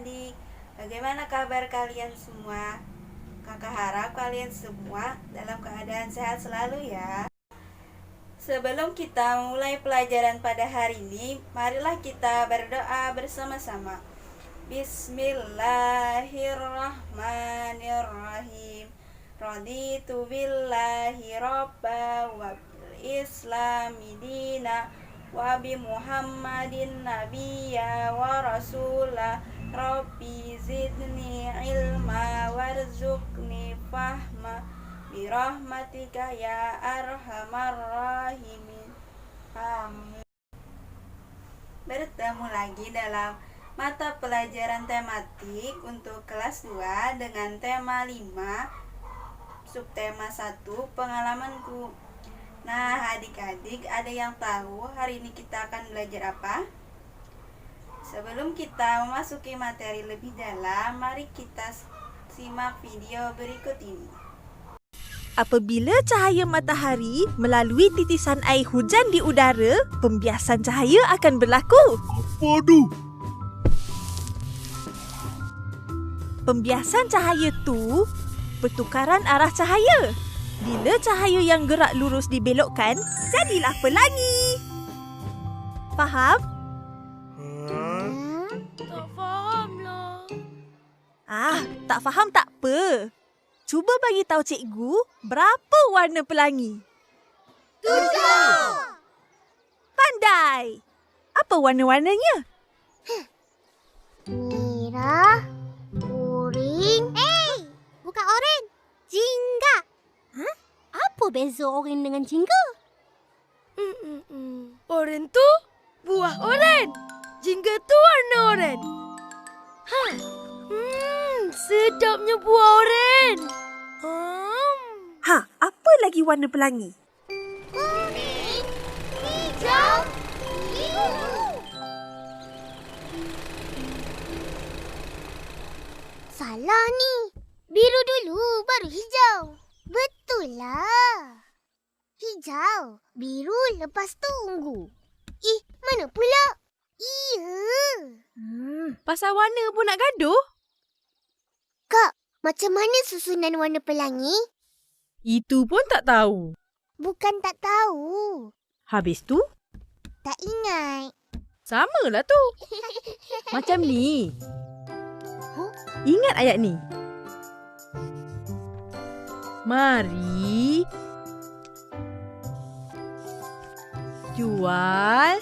adik-adik. Bagaimana kabar kalian semua? Kakak harap kalian semua dalam keadaan sehat selalu ya. Sebelum kita mulai pelajaran pada hari ini, marilah kita berdoa bersama-sama. Bismillahirrahmanirrahim. Raditu billahi robba wa bil islami dina wa bi Muhammadin nabiyya wa rasulah. Rabbi zidni ilma warzuqni fahma birahmatika ya arhamar rahimin. Amin. Bertemu lagi dalam mata pelajaran tematik untuk kelas 2 dengan tema 5, subtema 1, pengalamanku. Nah, adik-adik, ada yang tahu hari ini kita akan belajar apa? Sebelum kita memasuki materi lebih dalam, mari kita simak video berikut ini. Apabila cahaya matahari melalui titisan air hujan di udara, pembiasan cahaya akan berlaku. Apa tu? Pembiasan cahaya tu pertukaran arah cahaya. Bila cahaya yang gerak lurus dibelokkan, jadilah pelangi. Faham? Tak faham lah. Tak faham tak apa. Cuba bagi tahu cikgu berapa warna pelangi. 7. Pandai. Apa warna-warnanya? Merah, kuning. Bukan oren. Jingga. Apa beza oren dengan jingga? Oren tu buah oren. Jingga tu warna oren. Sedapnya buah oren. Apa lagi warna pelangi? Kuning, hijau, biru. Salah ni. Biru dulu baru hijau. Betul lah. Hijau, biru lepas tu ungu. Mana pula? Iya. Pasal warna pun nak gaduh? Kak, macam mana susunan warna pelangi? Itu pun tak tahu. Bukan tak tahu. Habis tu, Tak ingat. samalah tu. Macam ni. Ingat ayat ni. Mari jual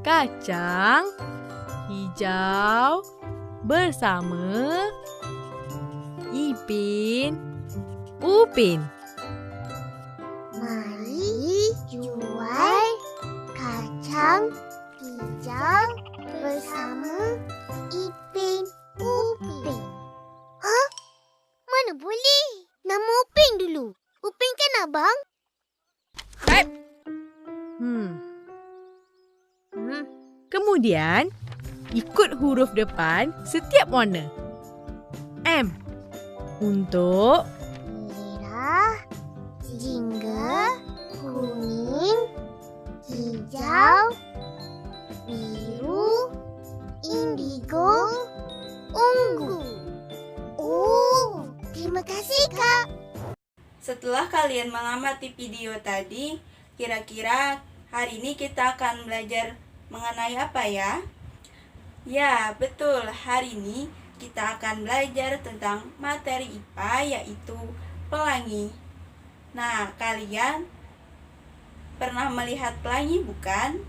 kacang hijau bersama Ipin Upin. Mari jual kacang hijau bersama Ipin Upin. Mana boleh? Nama Upin dulu. Upin kan abang? Kemudian, ikut huruf depan setiap warna. M untuk Merah, jingga, kuning, hijau, biru, indigo, ungu. Oh, terima kasih Kak. Setelah kalian mengamati video tadi, kira-kira hari ini kita akan belajar mengenai apa ya? Ya, betul. Hari ini kita akan belajar tentang materi IPA, yaitu pelangi. Nah, kalian pernah melihat pelangi bukan?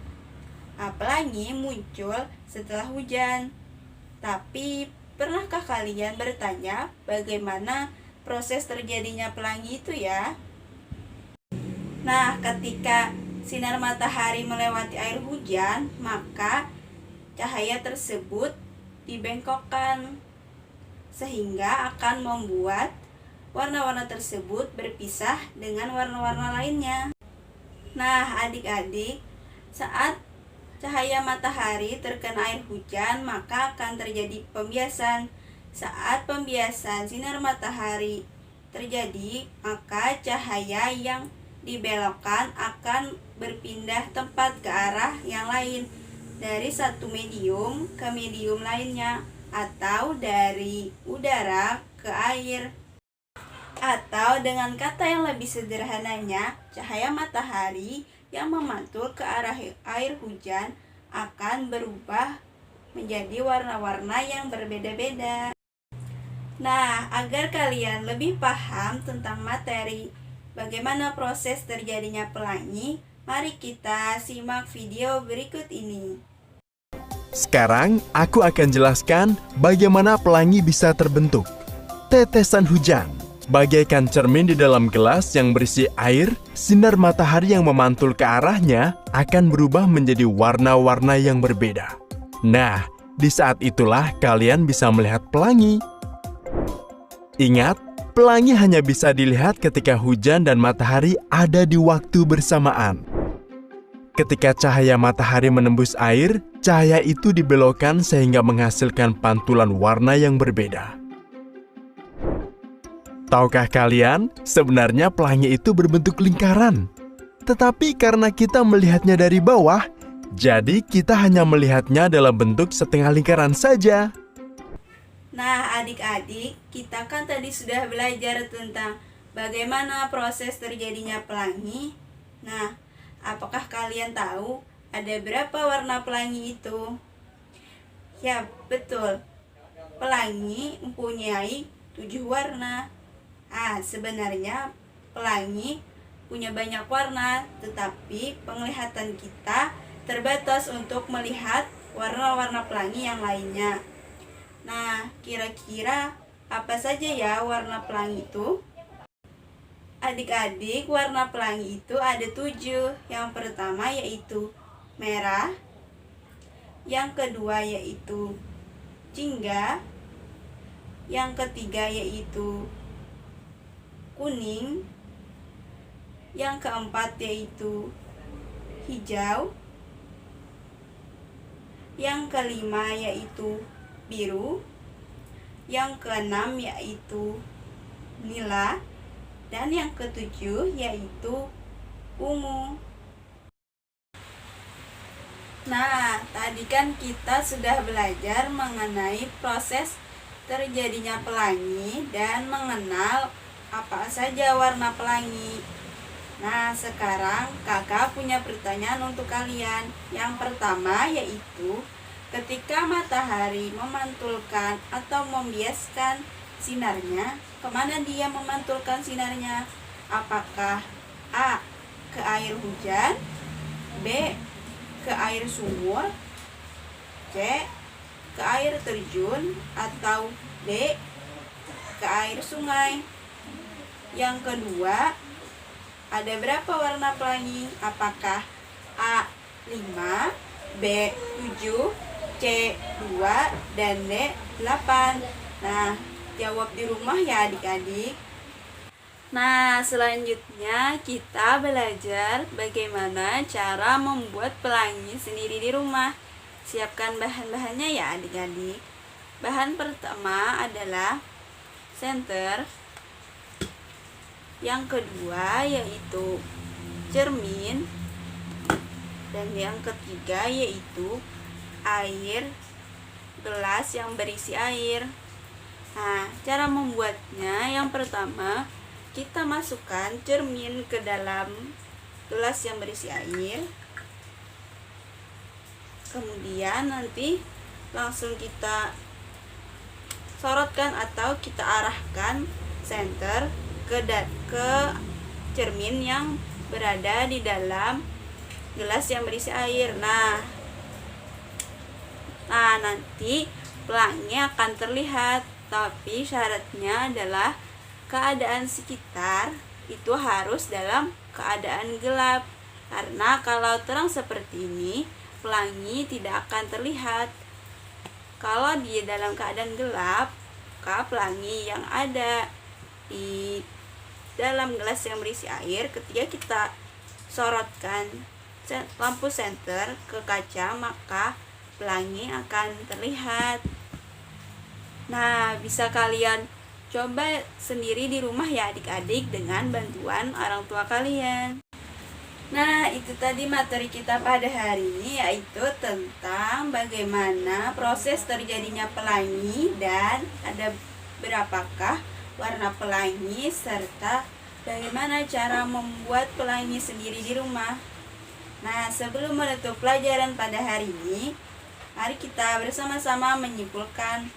Pelangi muncul setelah hujan. Tapi, pernahkah kalian bertanya bagaimana proses terjadinya pelangi itu ya? Nah, ketika sinar matahari melewati air hujan, maka cahaya tersebut dibengkokkan sehingga akan membuat warna-warna tersebut berpisah dengan warna-warna lainnya. Nah, adik-adik, saat cahaya matahari terkena air hujan, maka akan terjadi pembiasan. Saat pembiasan sinar matahari terjadi, maka cahaya yang dibelokkan akan berpindah tempat ke arah yang lain, dari satu medium ke medium lainnya. atau dari udara ke air. Atau dengan kata yang lebih sederhananya, cahaya matahari yang memantul ke arah air hujan akan berubah menjadi warna-warna yang berbeda-beda. Nah, agar kalian lebih paham tentang materi bagaimana proses terjadinya pelangi, mari kita simak video berikut ini. Sekarang aku akan jelaskan bagaimana pelangi bisa terbentuk. Tetesan hujan bagaikan cermin di dalam gelas yang berisi air, sinar matahari yang memantul ke arahnya akan berubah menjadi warna-warna yang berbeda. Nah, di saat itulah kalian bisa melihat pelangi. Ingat, pelangi hanya bisa dilihat ketika hujan dan matahari ada di waktu bersamaan. Ketika cahaya matahari menembus air, cahaya itu dibelokkan sehingga menghasilkan pantulan warna yang berbeda. Tahukah kalian, sebenarnya pelangi itu berbentuk lingkaran. Tetapi karena kita melihatnya dari bawah, jadi kita hanya melihatnya dalam bentuk setengah lingkaran saja. Nah, adik-adik, kita kan tadi sudah belajar tentang bagaimana proses terjadinya pelangi. Nah, apakah kalian tahu ada berapa warna pelangi itu? Ya, betul. Pelangi mempunyai 7 warna. Sebenarnya pelangi punya banyak warna, tetapi penglihatan kita terbatas untuk melihat warna-warna pelangi yang lainnya. Nah, kira-kira apa saja ya warna pelangi itu? Adik-adik, warna pelangi itu ada 7. Yang pertama yaitu merah, yang kedua yaitu jingga, yang ketiga yaitu kuning, yang keempat yaitu hijau, yang kelima yaitu biru, yang keenam yaitu nila, dan yang ketujuh yaitu ungu. Nah, tadi kan kita sudah belajar mengenai proses terjadinya pelangi dan mengenal apa saja warna pelangi. Nah, sekarang kakak punya pertanyaan untuk kalian. Yang pertama yaitu, ketika matahari memantulkan atau membiaskan sinarnya, kemana dia memantulkan sinarnya? Apakah A. ke air hujan, B. ke air sumur, C. ke air terjun, atau D. ke air sungai? Yang kedua, ada berapa warna pelangi? Apakah A. 5, B. 7, C. 2, dan D. 8? Nah, jawab di rumah ya adik-adik. Nah, selanjutnya kita belajar bagaimana cara membuat pelangi sendiri di rumah. Siapkan bahan-bahannya ya adik-adik. Bahan pertama adalah senter. Yang kedua yaitu cermin. Dan yang ketiga yaitu air, gelas yang berisi air. Nah, cara membuatnya, yang pertama kita masukkan cermin ke dalam gelas yang berisi air. Kemudian nanti langsung kita sorotkan atau kita arahkan senter ke cermin yang berada di dalam gelas yang berisi air. Nah, nanti pelangi akan terlihat, tapi syaratnya adalah keadaan sekitar itu harus dalam keadaan gelap. Karena kalau terang seperti ini, pelangi tidak akan terlihat. Kalau di dalam keadaan gelap, maka pelangi yang ada di dalam gelas yang berisi air, ketika kita sorotkan lampu senter ke kaca, maka pelangi akan terlihat. Nah, bisa kalian coba sendiri di rumah ya adik-adik dengan bantuan orang tua kalian. Nah, itu tadi materi kita pada hari ini, yaitu tentang bagaimana proses terjadinya pelangi dan ada berapakah warna pelangi serta bagaimana cara membuat pelangi sendiri di rumah. Nah, sebelum menutup pelajaran pada hari ini, mari kita bersama-sama menyimpulkan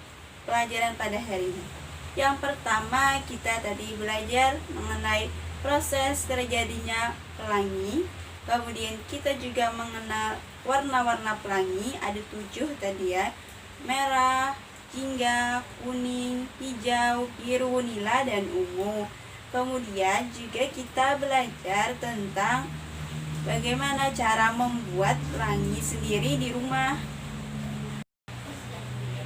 pelajaran pada hari ini. Yang pertama, kita tadi belajar mengenai proses terjadinya pelangi. Kemudian kita juga mengenal warna-warna pelangi, ada 7 tadi ya. Merah, jingga, kuning, hijau, biru, nila, dan ungu. Kemudian juga kita belajar tentang bagaimana cara membuat pelangi sendiri di rumah.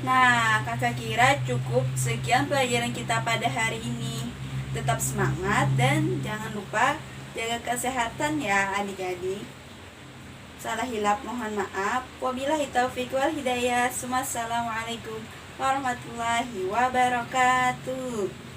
Nah, kakak kira cukup sekian pelajaran kita pada hari ini. Tetap semangat dan jangan lupa jaga kesehatan ya adik-adik. Salah hilap mohon maaf. Wabillahi taufiq wal hidayah. Wassalamualaikum warahmatullahi wabarakatuh.